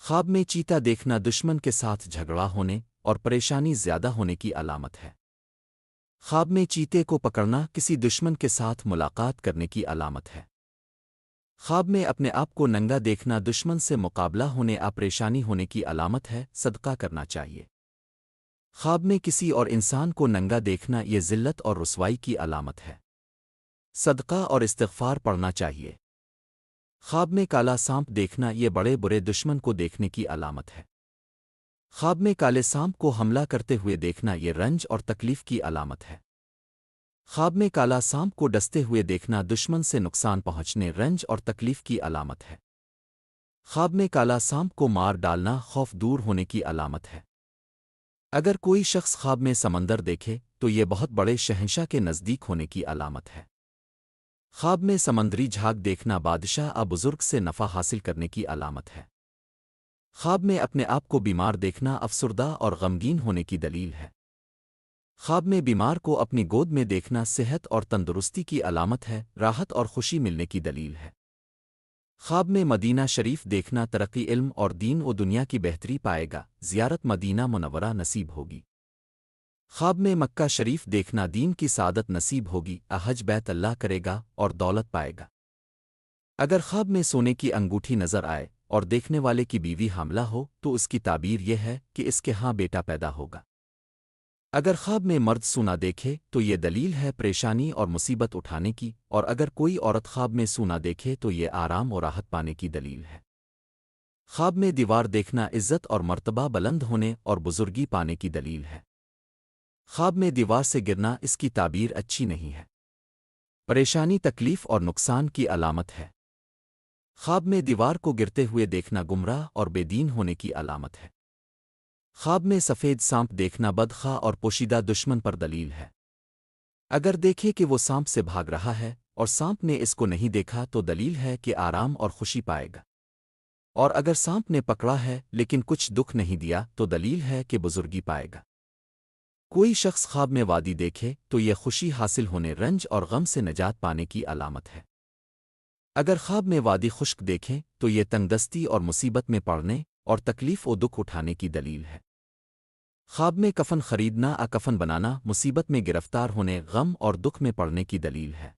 خواب میں چیتا دیکھنا دشمن کے ساتھ جھگڑا ہونے اور پریشانی زیادہ ہونے کی علامت ہے۔ خواب میں چیتے کو پکڑنا کسی دشمن کے ساتھ ملاقات کرنے کی علامت ہے۔ خواب میں اپنے آپ کو ننگا دیکھنا دشمن سے مقابلہ ہونے یا پریشانی ہونے کی علامت ہے، صدقہ کرنا چاہیے۔ خواب میں کسی اور انسان کو ننگا دیکھنا یہ ذلت اور رسوائی کی علامت ہے۔ صدقہ اور استغفار پڑھنا چاہیے۔ خواب میں کالا سانپ دیکھنا یہ بڑے برے دشمن کو دیکھنے کی علامت ہے۔ خواب میں کالے سانپ کو حملہ کرتے ہوئے دیکھنا یہ رنج اور تکلیف کی علامت ہے۔ خواب میں کالا سانپ کو ڈستے ہوئے دیکھنا دشمن سے نقصان پہنچنے رنج اور تکلیف کی علامت ہے۔ خواب میں کالا سانپ کو مار ڈالنا خوف دور ہونے کی علامت ہے۔ اگر کوئی شخص خواب میں سمندر دیکھے تو یہ بہت بڑے شہنشاہ کے نزدیک ہونے کی علامت ہے۔ خواب میں سمندری جھاگ دیکھنا بادشاہ بزرگ سے نفع حاصل کرنے کی علامت ہے۔ خواب میں اپنے آپ کو بیمار دیکھنا افسردہ اور غمگین ہونے کی دلیل ہے۔ خواب میں بیمار کو اپنی گود میں دیکھنا صحت اور تندرستی کی علامت ہے، راحت اور خوشی ملنے کی دلیل ہے۔ خواب میں مدینہ شریف دیکھنا ترقی علم اور دین و دنیا کی بہتری پائے گا، زیارت مدینہ منورہ نصیب ہوگی۔ خواب میں مکہ شریف دیکھنا دین کی سعادت نصیب ہوگی، حج بیت اللہ کرے گا اور دولت پائے گا۔ اگر خواب میں سونے کی انگوٹھی نظر آئے اور دیکھنے والے کی بیوی حاملہ ہو تو اس کی تعبیر یہ ہے کہ اس کے ہاں بیٹا پیدا ہوگا۔ اگر خواب میں مرد سونا دیکھے تو یہ دلیل ہے پریشانی اور مصیبت اٹھانے کی، اور اگر کوئی عورت خواب میں سونا دیکھے تو یہ آرام اور راحت پانے کی دلیل ہے۔ خواب میں دیوار دیکھنا عزت اور مرتبہ بلند ہونے اور بزرگی پانے کی دلیل ہے۔ خواب میں دیوار سے گرنا اس کی تعبیر اچھی نہیں ہے، پریشانی تکلیف اور نقصان کی علامت ہے۔ خواب میں دیوار کو گرتے ہوئے دیکھنا گمراہ اور بے دین ہونے کی علامت ہے۔ خواب میں سفید سانپ دیکھنا بدخواہ اور پوشیدہ دشمن پر دلیل ہے۔ اگر دیکھے کہ وہ سانپ سے بھاگ رہا ہے اور سانپ نے اس کو نہیں دیکھا تو دلیل ہے کہ آرام اور خوشی پائے گا، اور اگر سانپ نے پکڑا ہے لیکن کچھ دکھ نہیں دیا تو دلیل ہے کہ بزرگی پائے گا۔ کوئی شخص خواب میں وادی دیکھے تو یہ خوشی حاصل ہونے رنج اور غم سے نجات پانے کی علامت ہے۔ اگر خواب میں وادی خشک دیکھیں تو یہ تنگدستی اور مصیبت میں پڑنے اور تکلیف و دکھ اٹھانے کی دلیل ہے۔ خواب میں کفن خریدنا کفن بنانا مصیبت میں گرفتار ہونے غم اور دکھ میں پڑنے کی دلیل ہے۔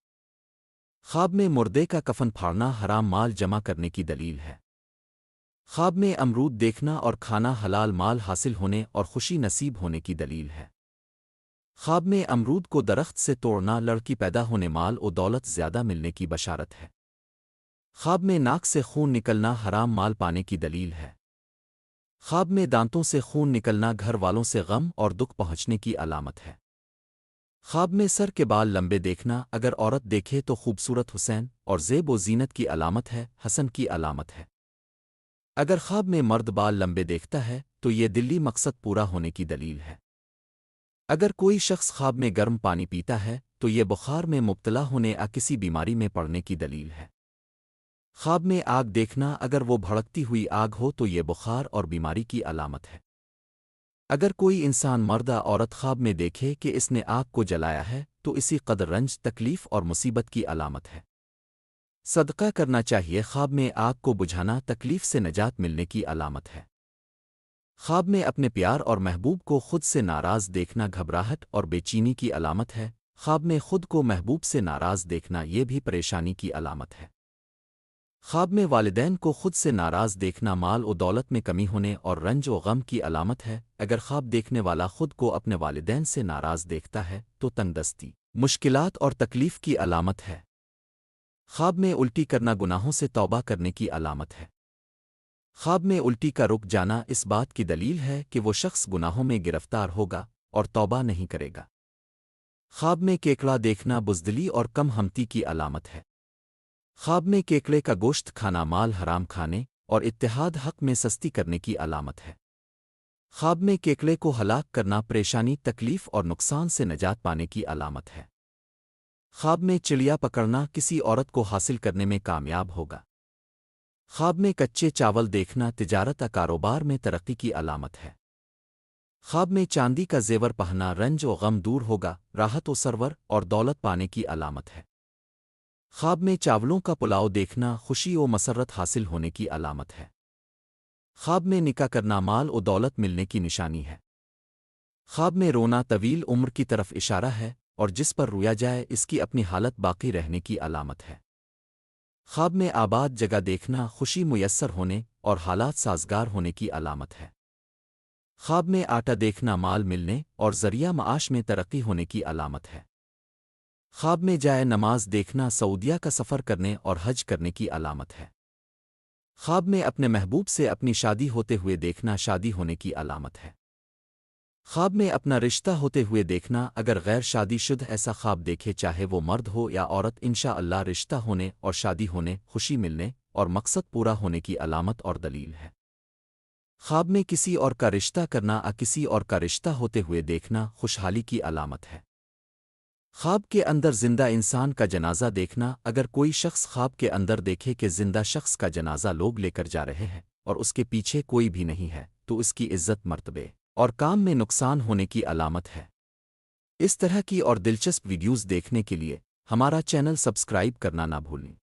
خواب میں مردے کا کفن پھاڑنا حرام مال جمع کرنے کی دلیل ہے۔ خواب میں امرود دیکھنا اور کھانا حلال مال حاصل ہونے اور خوشی نصیب ہونے کی دلیل ہے۔ خواب میں امرود کو درخت سے توڑنا لڑکی پیدا ہونے مال و دولت زیادہ ملنے کی بشارت ہے۔ خواب میں ناک سے خون نکلنا حرام مال پانے کی دلیل ہے۔ خواب میں دانتوں سے خون نکلنا گھر والوں سے غم اور دکھ پہنچنے کی علامت ہے۔ خواب میں سر کے بال لمبے دیکھنا اگر عورت دیکھے تو خوبصورت حسین اور زیب و زینت کی علامت ہے، حسن کی علامت ہے۔ اگر خواب میں مرد بال لمبے دیکھتا ہے تو یہ دلی مقصد پورا ہونے کی دلیل ہے۔ اگر کوئی شخص خواب میں گرم پانی پیتا ہے تو یہ بخار میں مبتلا ہونے یا کسی بیماری میں پڑنے کی دلیل ہے۔ خواب میں آگ دیکھنا اگر وہ بھڑکتی ہوئی آگ ہو تو یہ بخار اور بیماری کی علامت ہے۔ اگر کوئی انسان مرد یا عورت خواب میں دیکھے کہ اس نے آگ کو جلایا ہے تو اسی قدر رنج تکلیف اور مصیبت کی علامت ہے۔ صدقہ کرنا چاہیے، خواب میں آگ کو بجھانا تکلیف سے نجات ملنے کی علامت ہے۔ خواب میں اپنے پیار اور محبوب کو خود سے ناراض دیکھنا گھبراہٹ اور بے چینی کی علامت ہے۔ خواب میں خود کو محبوب سے ناراض دیکھنا یہ بھی پریشانی کی علامت ہے۔ خواب میں والدین کو خود سے ناراض دیکھنا مال و دولت میں کمی ہونے اور رنج و غم کی علامت ہے۔ اگر خواب دیکھنے والا خود کو اپنے والدین سے ناراض دیکھتا ہے تو تنگدستی، مشکلات اور تکلیف کی علامت ہے۔ خواب میں الٹی کرنا گناہوں سے توبہ کرنے کی علامت ہے۔ خواب میں الٹی کا رک جانا اس بات کی دلیل ہے کہ وہ شخص گناہوں میں گرفتار ہوگا اور توبہ نہیں کرے گا۔ خواب میں کیکڑا دیکھنا بزدلی اور کم ہمتی کی علامت ہے۔ خواب میں کیکڑے کا گوشت کھانا مال حرام کھانے اور اتحاد حق میں سستی کرنے کی علامت ہے۔ خواب میں کیکڑے کو ہلاک کرنا پریشانی تکلیف اور نقصان سے نجات پانے کی علامت ہے۔ خواب میں چڑیا پکڑنا کسی عورت کو حاصل کرنے میں کامیاب ہوگا۔ خواب میں کچے چاول دیکھنا تجارت یا کاروبار میں ترقی کی علامت ہے۔ خواب میں چاندی کا زیور پہننا رنج و غم دور ہوگا، راحت و سرور اور دولت پانے کی علامت ہے۔ خواب میں چاولوں کا پلاؤ دیکھنا خوشی و مسرت حاصل ہونے کی علامت ہے۔ خواب میں نکاح کرنا مال و دولت ملنے کی نشانی ہے۔ خواب میں رونا طویل عمر کی طرف اشارہ ہے، اور جس پر رویا جائے اس کی اپنی حالت باقی رہنے کی علامت ہے۔ خواب میں آباد جگہ دیکھنا خوشی میسر ہونے اور حالات سازگار ہونے کی علامت ہے۔ خواب میں آٹا دیکھنا مال ملنے اور ذریعہ معاش میں ترقی ہونے کی علامت ہے۔ خواب میں جائے نماز دیکھنا سعودیہ کا سفر کرنے اور حج کرنے کی علامت ہے۔ خواب میں اپنے محبوب سے اپنی شادی ہوتے ہوئے دیکھنا شادی ہونے کی علامت ہے۔ خواب میں اپنا رشتہ ہوتے ہوئے دیکھنا اگر غیر شادی شدہ ایسا خواب دیکھے چاہے وہ مرد ہو یا عورت انشاءاللہ رشتہ ہونے اور شادی ہونے خوشی ملنے اور مقصد پورا ہونے کی علامت اور دلیل ہے۔ خواب میں کسی اور کا رشتہ کرنا کسی اور کا رشتہ ہوتے ہوئے دیکھنا خوشحالی کی علامت ہے۔ خواب کے اندر زندہ انسان کا جنازہ دیکھنا اگر کوئی شخص خواب کے اندر دیکھے کہ زندہ شخص کا جنازہ لوگ لے کر جا رہے ہیں اور اس کے پیچھے کوئی بھی نہیں ہے تو اس کی عزت مرتبے اور کام میں نقصان ہونے کی علامت ہے۔ اس طرح کی اور دلچسپ ویڈیوز دیکھنے کے لیے ہمارا چینل سبسکرائب کرنا نہ بھولیں۔